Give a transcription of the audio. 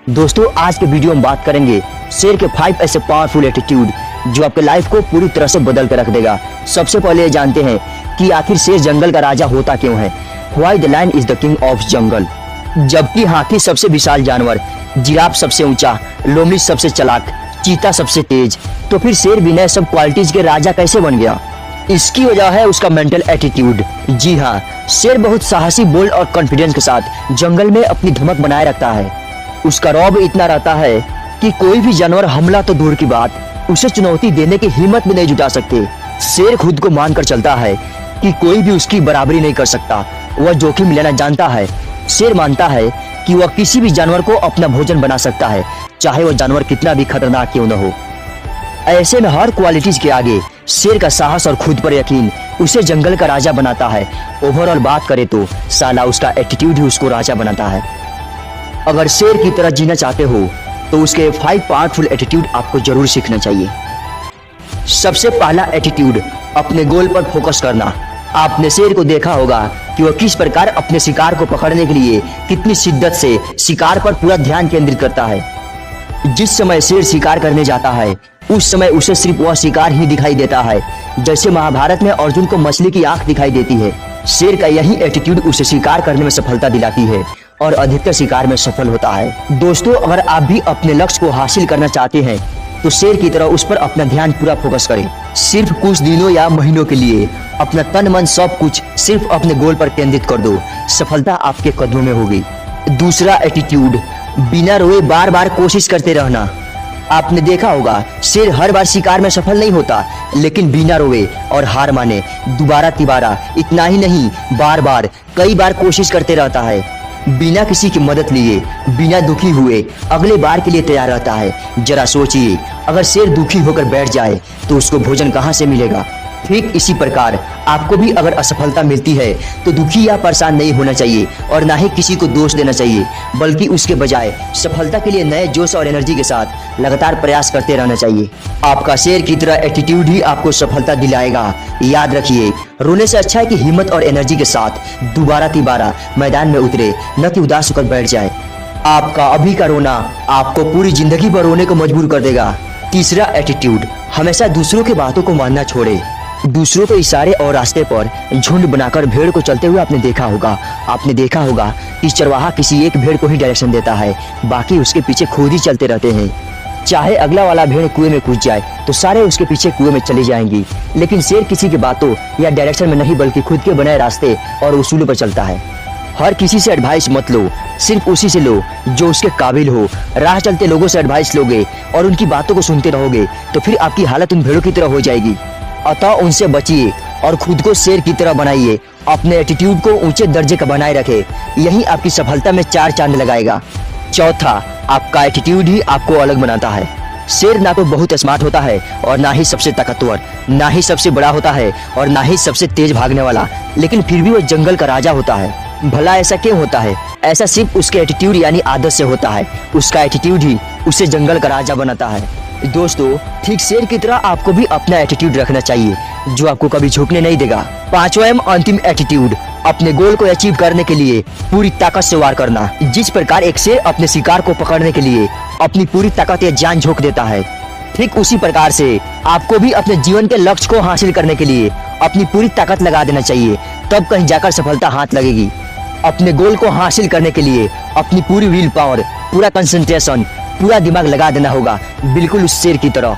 दोस्तों आज के वीडियो में बात करेंगे शेर के 5 ऐसे पावरफुल एटीट्यूड जो आपके लाइफ को पूरी तरह से बदल कर रख देगा। सबसे पहले ये जानते हैं कि आखिर शेर जंगल का राजा होता क्यों है। Why the lion is the king of jungle. जबकि हाथी सबसे विशाल जानवर, जिराफ सबसे ऊंचा, लोमड़ी सबसे चालाक, चीता सबसे तेज, तो फिर शेर बिना सब क्वालिटीज के राजा कैसे बन गया? इसकी वजह है उसका मेंटल एटीट्यूड। जी हाँ, शेर बहुत साहसी, बोल्ड और कॉन्फिडेंस के साथ जंगल में अपनी धमक बनाए रखता है। उसका रौब इतना रहता है कि कोई भी जानवर हमला तो दूर की बात, उसे चुनौती देने की हिम्मत भी नहीं जुटा सकते। शेर खुद को मानकर चलता है कि कोई भी उसकी बराबरी नहीं कर सकता। वह जोखिम लेना जानता है। शेर मानता है कि वह किसी भी जानवर को अपना भोजन बना सकता है, चाहे वह जानवर कितना भी खतरनाक क्यों न हो। ऐसे में हर क्वालिटीज के आगे शेर का साहस और खुद पर यकीन उसे जंगल का राजा बनाता है। ओवरऑल बात करें तो साला उसका एटीट्यूड ही उसको राजा बनाता है। अगर शेर की तरह जीना चाहते हो तो उसके 5 पावरफुल एटीट्यूड आपको जरूर सीखना चाहिए। सबसे पहला एटीट्यूड, अपने गोल पर फोकस करना। आपने शेर को देखा होगा कि वह किस प्रकार अपने शिकार को पकड़ने के लिए कितनी शिद्दत से शिकार पर पूरा ध्यान केंद्रित करता है। जिस समय शेर शिकार करने जाता है उस समय उसे सिर्फ वह शिकार ही दिखाई देता है, जैसे महाभारत में अर्जुन को मछली की आंख दिखाई देती है। शेर का यही एटीट्यूड उसे शिकार करने में सफलता दिलाती है और अधिकतर शिकार में सफल होता है। दोस्तों, अगर आप भी अपने लक्ष्य को हासिल करना चाहते हैं तो शेर की तरह उस पर अपना ध्यान पूरा फोकस करें। सिर्फ कुछ दिनों या महीनों के लिए अपना तन मन सब कुछ सिर्फ अपने गोल पर केंद्रित कर दो, सफलता आपके कदमों में होगी। दूसरा एटीट्यूड, बिना रोए बार बार कोशिश करते रहना। आपने देखा होगा शेर हर बार शिकार में सफल नहीं होता, लेकिन बिना रोए और हार माने दोबारा तिबारा, इतना ही नहीं बार बार कई बार कोशिश करते रहता है। बिना किसी की मदद लिए, बिना दुखी हुए अगले बार के लिए तैयार रहता है। जरा सोचिए, अगर शेर दुखी होकर बैठ जाए तो उसको भोजन कहाँ से मिलेगा? ठीक इसी प्रकार आपको भी अगर असफलता मिलती है तो दुखी या परेशान नहीं होना चाहिए और ना ही किसी को दोष देना चाहिए, बल्कि उसके बजाय सफलता के लिए नए जोश और एनर्जी के साथ लगातार प्रयास करते रहना चाहिए। आपका शेर की तरह एटीट्यूड ही आपको सफलता दिलाएगा। याद रखिए, रोने से अच्छा है कि हिम्मत और एनर्जी के साथ दोबारा तिबारा मैदान में उतरे, न कि उदास होकर बैठ जाए। आपका अभी का रोना आपको पूरी जिंदगी भर रोने को मजबूर कर देगा। तीसरा एटीट्यूड, हमेशा दूसरों की बातों को मानना छोड़े। दूसरों के इशारे और रास्ते पर झुंड बनाकर भेड़ को चलते हुए आपने देखा होगा कि चरवाहा किसी एक भेड़ को ही डायरेक्शन देता है, बाकी उसके पीछे खुद ही चलते रहते हैं। चाहे अगला वाला भेड़ कुएं में कूद जाए तो सारे उसके पीछे कुएं में चली जाएंगी, लेकिन शेर किसी की बातों या डायरेक्शन में नहीं बल्कि खुद के बनाए रास्ते और उसूलों पर चलता है। हर किसी से एडवाइस मत लो, सिर्फ उसी से लो जो उसके काबिल हो। राह चलते लोगों से एडवाइस लोगे और उनकी बातों को सुनते रहोगे तो फिर आपकी हालत उन भेड़ों की तरह हो जाएगी। अतः उनसे बचिए और खुद को शेर की तरह बनाइए। अपने एटीट्यूड को ऊंचे दर्जे का बनाए रखें, यही आपकी सफलता में 4 चांद लगाएगा। चौथा, आपका एटीट्यूड ही आपको अलग बनाता है। शेर ना तो बहुत स्मार्ट होता है और ना ही सबसे ताकतवर, ना ही सबसे बड़ा होता है और ना ही सबसे तेज भागने वाला, लेकिन फिर भी वो जंगल का राजा होता है। भला ऐसा क्यों होता है? ऐसा सिर्फ उसके एटीट्यूड यानी आदत से होता है। उसका एटीट्यूड ही उसे जंगल का राजा बनाता है। दोस्तों, ठीक शेर की तरह आपको भी अपना एटीट्यूड रखना चाहिए जो आपको कभी झुकने नहीं देगा। 5वां एवं अंतिम एटीट्यूड, अपने गोल को अचीव करने के लिए पूरी ताकत से वार करना। जिस प्रकार एक शेर अपने शिकार को पकड़ने के लिए अपनी पूरी ताकत या जान झोंक देता है, ठीक उसी प्रकार से आपको भी अपने जीवन के लक्ष्य को हासिल करने के लिए अपनी पूरी ताकत लगा देना चाहिए, तब कहीं जाकर सफलता हाथ लगेगी। अपने गोल को हासिल करने के लिए अपनी पूरी विल पावर, पूरा कंसंट्रेशन, पूरा दिमाग लगा देना होगा, बिल्कुल उस शेर की तरह।